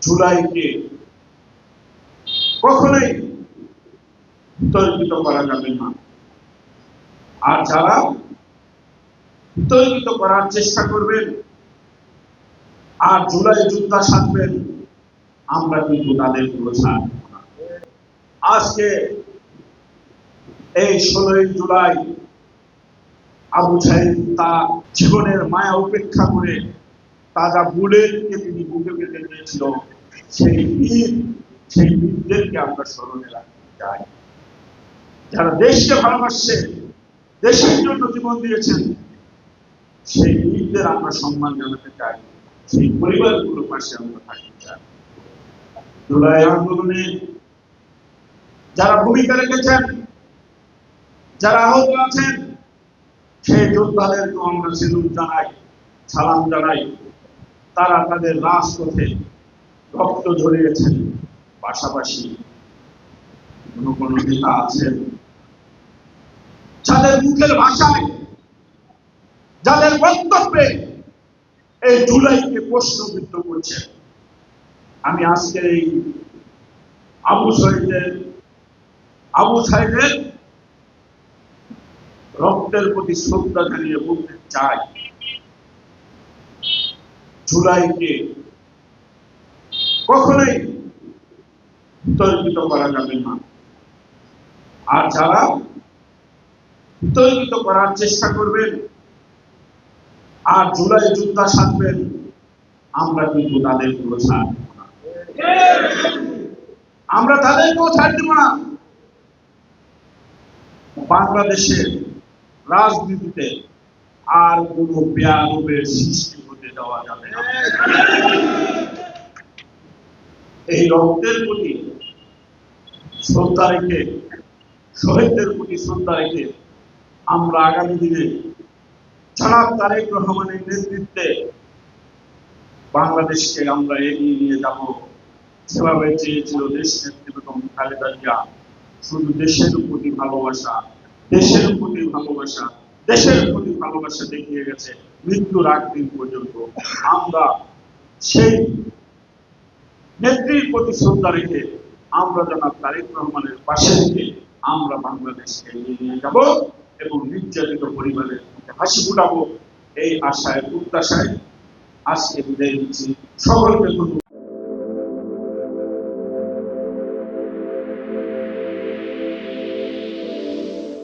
জুলাইকে কখনোই বিতর্কিত করা যাবে না। আর যারা বিতর্কিত করার চেষ্টা করবেন আর জুলাই যোদ্ধা সাধবেন, আমরা কিন্তু তাদের পুরস্কার দেব না। আজকে এই 16 জুলাই আবু সাইদ তার জীবনের মায়া উপেক্ষা করে তাজা বুলেটকে তিনি বুকে পেতে নিয়েছিল, সেই বীরদেরকে আমরা স্মরণে রাখতে চাই। যারা দেশকে ভালোবাসছে, দেশের জন্য জীবন দিয়েছেন, সেই বীরদের আমরা সম্মান জানাতে চাই, সেই পরিবারগুলোর পাশে আমরা থাকতে চাই। জুলাই আন্দোলনে যারা ভূমিকা রেখেছেন, যারা আহত আছেন, সেই যোদ্ধাদেরকে আমরা সেলুট জানাই, সালাম জানাই। তারা তাদের রাজপথে রক্ত ঝরিয়েছেন। পাশাপাশি কোন নেতা আছেন যাদের মুখের ভাষায়, যাদের বক্তব্যে এই জুলাইকে প্রশ্নবিদ্ধ করছে। আমি আজকের এই আবু সাইদের রক্তের প্রতি শ্রদ্ধা জানিয়ে বলতে চাই, জুলাইকে কখনোই বিতর্কিত করা যাবে না। আর যারা বিতর্কিত করার চেষ্টা করবেন আর জুলাই যোদ্ধা সাধবেন, আমরা কিন্তু তাদের পুরো ছাড় দেব না। আমরা তাদেরকেও ছাড় দেব না। বাংলাদেশের রাজনীতিতে আর কোনো বেয়াদবের সৃষ্টি হতে দেওয়া যাবে না। এই রক্তের প্রতি শ্রদ্ধা রেখে, শহীদদের প্রতি শ্রদ্ধা রেখে আমরা আগামী দিনে জনাব তারেক রহমানের নেতৃত্বে বাংলাদেশকে আমরা এগিয়ে নিয়ে যাব। যেভাবে চেয়েছিল দেশ নেত্রী বেগম খালেদা জিয়া, শুধু দেশের প্রতি ভালোবাসা, দেশের প্রতি ভালোবাসা, দেশের প্রতি ভালোবাসা দেখিয়ে গেছে মৃত্যুর আগ দিন পর্যন্ত। আমরা সেই নেত্রীর প্রতি শ্রদ্ধা রেখে আমরা জনাব তারেক রহমানের পাশে থেকে আমরা বাংলাদেশকে এগিয়ে নিয়ে যাব এবং নির্যাতিত পরিবারের হাসি ফুটাবো। এই আশায়, প্রত্যাশায় আজকে বিদায় দিচ্ছি। সকলকে